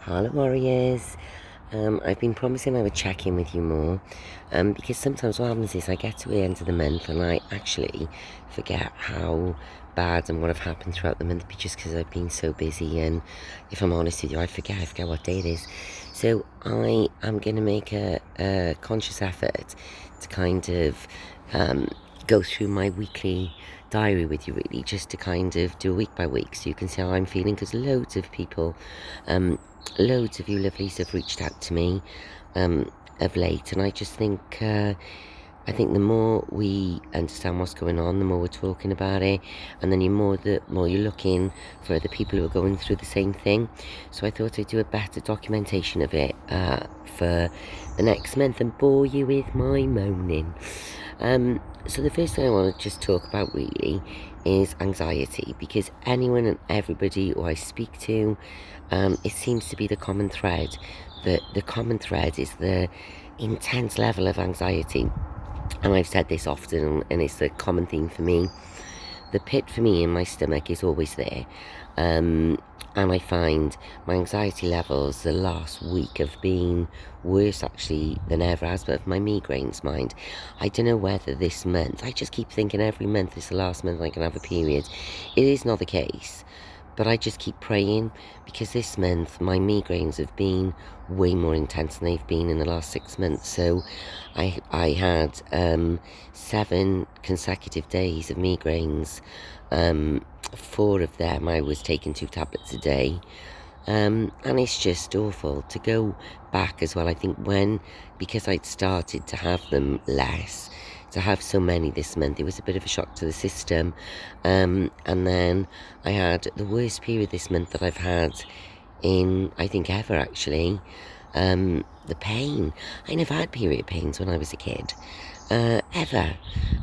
Hello warriors. I've been promising I would check in with you more because sometimes what happens is I get to the end of the month and I actually forget how bad and what have happened throughout the month just because I've been so busy, and if I'm honest with you, I forget what day it is. So I am going to make a conscious effort to kind of go through my weekly diary with you, really, just to kind of do a week by week so you can see how I'm feeling, because loads of people, loads of you lovelies have reached out to me of late, and I just think I think the more we understand what's going on, the more we're talking about it, and then the more you're looking for other people who are going through the same thing. So I thought I'd do a better documentation of it for the next month and bore you with my moaning. So the first thing I want to just talk about really is anxiety, because anyone and everybody who I speak to, it seems to be the common thread. The common thread is the intense level of anxiety. And I've said this often, and it's a common theme for me. The pit for me in my stomach is always there. And I find my anxiety levels the last week have been worse actually than ever, as but of my migraines, mind. I don't know whether this month, I just keep thinking every month is the last month I can have a period. It is not the case. But I just keep praying, because this month my migraines have been way more intense than they've been in the last 6 months. So I had 7 consecutive days of migraines. 4 of them I was taking 2 tablets a day. And it's just awful to go back as well. I think because I'd started to have them less, to have so many this month, it was a bit of a shock to the system. And then I had the worst period this month that I've had in, I think, ever, actually. The pain. I never had period pains when I was a kid, ever.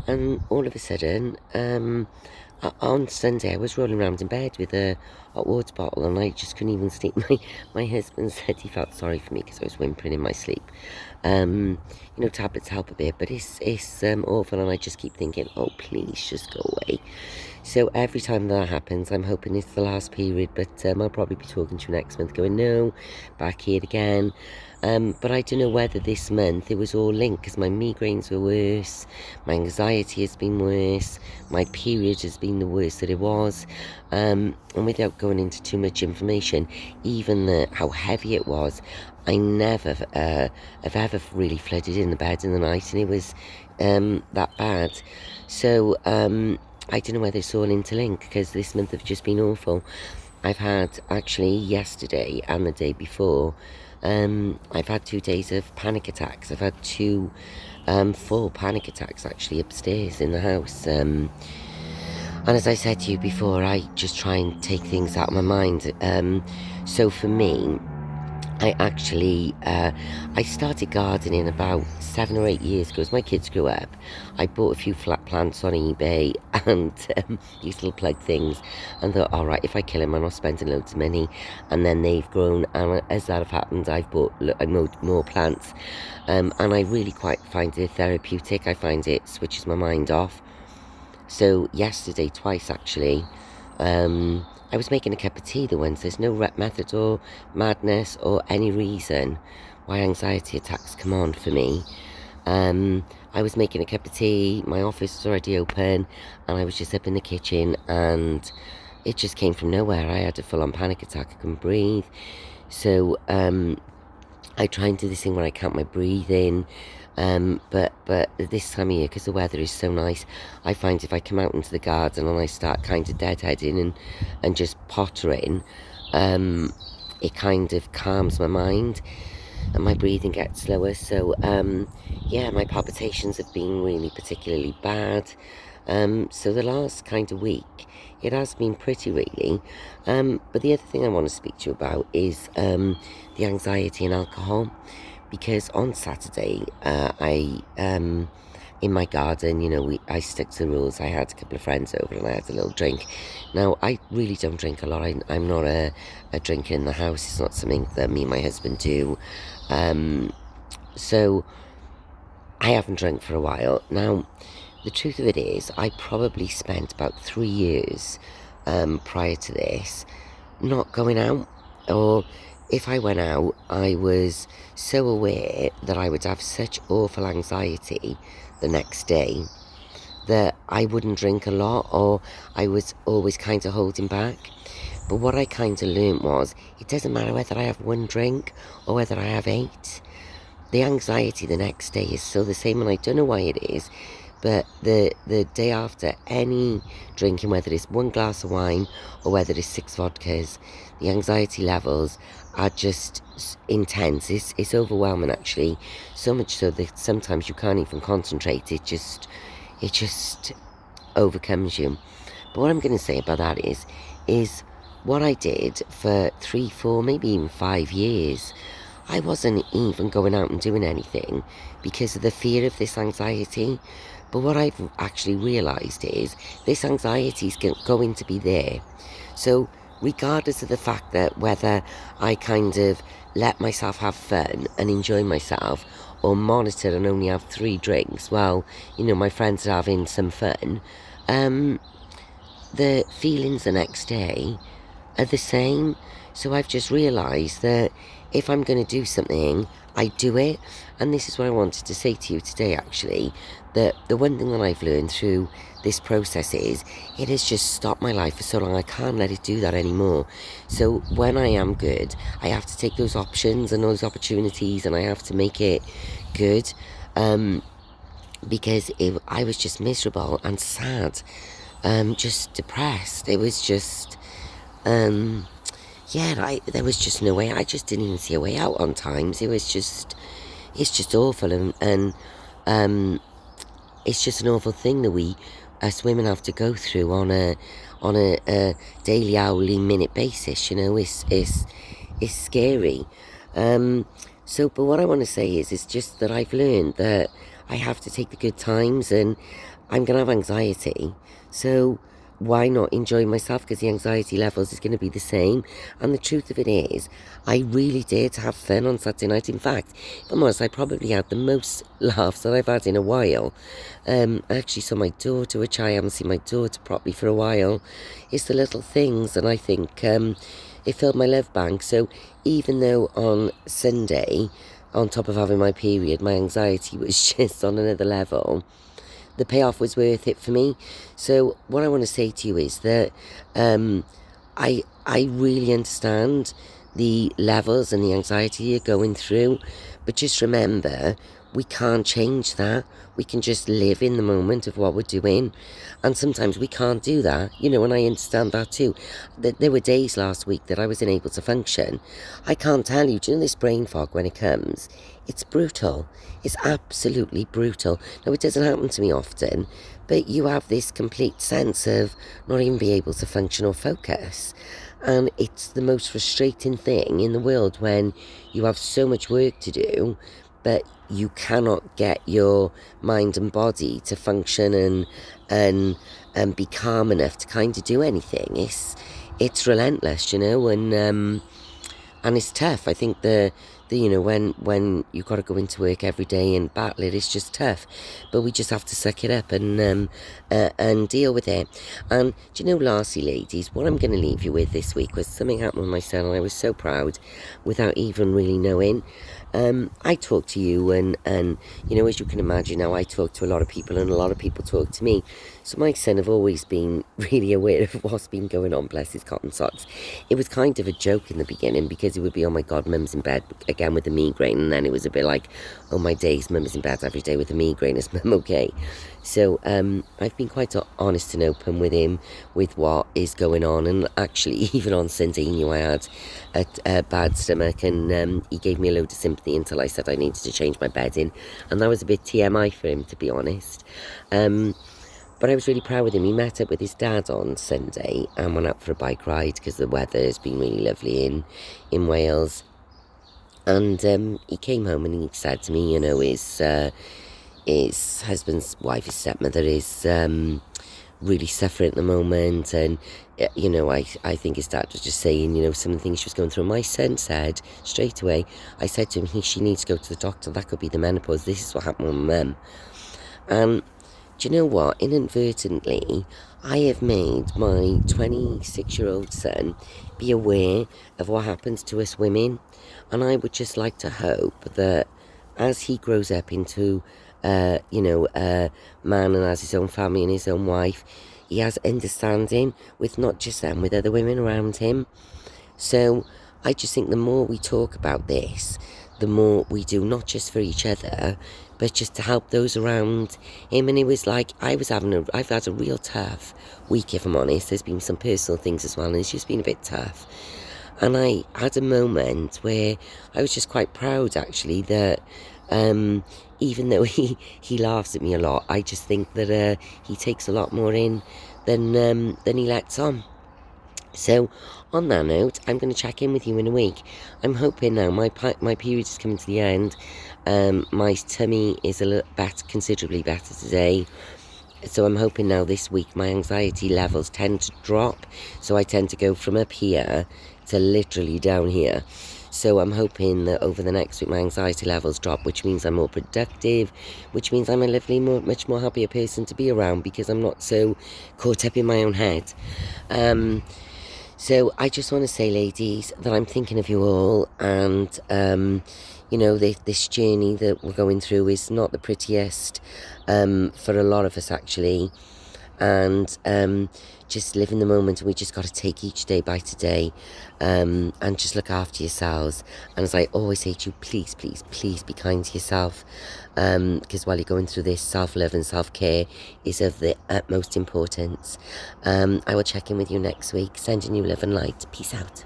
And all of a sudden, on Sunday, I was rolling around in bed with a hot water bottle, and I just couldn't even sleep. My husband said he felt sorry for me because I was whimpering in my sleep. Tablets help a bit, but it's awful, and I just keep thinking, oh, please just go away. So every time that happens, I'm hoping it's the last period, but I'll probably be talking to you next month going, no, back here again. But I don't know whether this month it was all linked, because my migraines were worse, my anxiety has been worse, my period has been the worst that it was. And without going into too much information, even how heavy it was, I never have ever really flooded in the bed in the night, and it was that bad. So I don't know whether it's all interlinked, because this month have just been awful. I've had, actually, yesterday and the day before, I've had 2 days of panic attacks. I've had 2 full panic attacks, actually, upstairs in the house. And as I said to you before, I just try and take things out of my mind. So for me, I started gardening about 7 or 8 years ago. As my kids grew up, I bought a few flat plants on eBay and these little plug things, and thought, all right, if I kill them, I'm not spending loads of money. And then they've grown, and as that have happened, I've bought more plants, and I really quite find it therapeutic. I find it switches my mind off. So yesterday, twice actually, I was making a cup of tea the ones. There's no rep method or madness or any reason why anxiety attacks come on for me. I was making a cup of tea, my office was already open, and I was just up in the kitchen, and it just came from nowhere. I had a full-on panic attack. I couldn't breathe. So I try and do this thing where I count my breathing. But this time of year, because the weather is so nice, I find if I come out into the garden and I start kind of deadheading and just pottering, it kind of calms my mind and my breathing gets slower. So my palpitations have been really particularly bad. So the last kind of week, it has been pretty, really. But the other thing I want to speak to you about is the anxiety and alcohol. Because on Saturday, in my garden, I stuck to the rules. I had a couple of friends over and I had a little drink. Now, I really don't drink a lot. I'm not a drinker in the house. It's not something that me and my husband do. So I haven't drank for a while. Now, the truth of it is, I probably spent about 3 years prior to this not going out. or if I went out, I was so aware that I would have such awful anxiety the next day that I wouldn't drink a lot, or I was always kind of holding back. But what I kind of learned was, it doesn't matter whether I have one drink or whether I have 8. The anxiety the next day is still the same, and I don't know why it is, but the day after any drinking, whether it's 1 glass of wine or whether it's 6 vodkas, the anxiety levels are just intense. It's overwhelming, actually, so much so that sometimes you can't even concentrate. It just overcomes you. But what I'm going to say about that is what I did for 3, 4, maybe even 5 years. I wasn't even going out and doing anything because of the fear of this anxiety. But what I've actually realised is this anxiety is going to be there. So regardless of the fact that whether I kind of let myself have fun and enjoy myself, or monitor and only have 3 drinks, well, my friends are having some fun, the feelings the next day are the same. So I've just realised that if I'm going to do something, I do it. And this is what I wanted to say to you today, actually, that the one thing that I've learned through this process is it has just stopped my life for so long. I can't let it do that anymore. So when I am good, I have to take those options and those opportunities, and I have to make it good, because I was just miserable and sad, just depressed. It was just there was just no way. I just didn't even see a way out on times. It's just awful, and it's just an awful thing that we, as women, have to go through on a daily, hourly, minute basis. It's scary. But what I want to say is, it's just that I've learned that I have to take the good times, and I'm gonna have anxiety. So why not enjoy myself, because the anxiety levels is going to be the same. And the truth of it is, I really did have fun on Saturday night. In fact, if I'm honest, I probably had the most laughs that I've had in a while. I actually saw my daughter, which I haven't seen my daughter properly for a while. It's the little things, and I think it filled my love bank. So even though on Sunday, on top of having my period, my anxiety was just on another level, the payoff was worth it for me. So what I want to say to you is that I really understand the levels and the anxiety you're going through, but just remember, we can't change that. We can just live in the moment of what we're doing, and sometimes we can't do that, and I understand that too. There were days last week that I was unable to function. I can't tell you, do you know this brain fog, when it comes, it's brutal. It's absolutely brutal. Now, it doesn't happen to me often, but you have this complete sense of not even being able to function or focus. And it's the most frustrating thing in the world when you have so much work to do, but you cannot get your mind and body to function and be calm enough to kind of do anything. It's relentless, and it's tough. I think when you got to go into work every day and battle it, it's just tough. But we just have to suck it up and deal with it. And do you know, lastly, ladies, what I'm going to leave you with this week was something happened with my son, and I was so proud without even really knowing. I talk to you, and as you can imagine now, I talk to a lot of people, and a lot of people talk to me. So my son have always been really aware of what's been going on, bless his cotton socks. It was kind of a joke in the beginning, because it would be, oh my God, mum's in bed again with a migraine, and then it was a bit like, oh my days, mum is in bed every day with a migraine, is mum okay? So I've been quite honest and open with him with what is going on, and actually even on Sunday he knew I had a bad stomach, and he gave me a load of sympathy until I said I needed to change my bedding, and that was a bit TMI for him, to be honest. But I was really proud with him. He met up with his dad on Sunday and went out for a bike ride, because the weather has been really lovely in Wales. And he came home and he said to me, his husband's wife, his stepmother, is really suffering at the moment. And, I think his dad was just saying, some of the things she was going through. My son said straight away, I said to him, she needs to go to the doctor. That could be the menopause. This is what happened with mum. And do you know what? Inadvertently, I have made my 26-year-old son be aware of what happens to us women, and I would just like to hope that as he grows up into, a man and has his own family and his own wife, he has understanding with not just them, with other women around him. So I just think the more we talk about this, the more we do, not just for each other, but just to help those around him. And it was like, I've had a real tough week, if I'm honest. There's been some personal things as well, and it's just been a bit tough. And I had a moment where I was just quite proud, actually, that even though he laughs at me a lot, I just think that he takes a lot more in than he lets on. So, on that note, I'm going to check in with you in a week. I'm hoping now, my period is coming to the end. My tummy is a little considerably better today. So I'm hoping now this week my anxiety levels tend to drop. So I tend to go from up here to literally down here. So I'm hoping that over the next week my anxiety levels drop, which means I'm more productive, which means I'm a much more happier person to be around because I'm not so caught up in my own head. So I just want to say, ladies, that I'm thinking of you all, and this journey that we're going through is not the prettiest for a lot of us, actually, and just live in the moment, and we just got to take each day by today, and just look after yourselves. And as I always say to you, please, please, please be kind to yourself, because while you're going through this, self-love and self-care is of the utmost importance. I will check in with you next week. Sending you love and light. Peace out.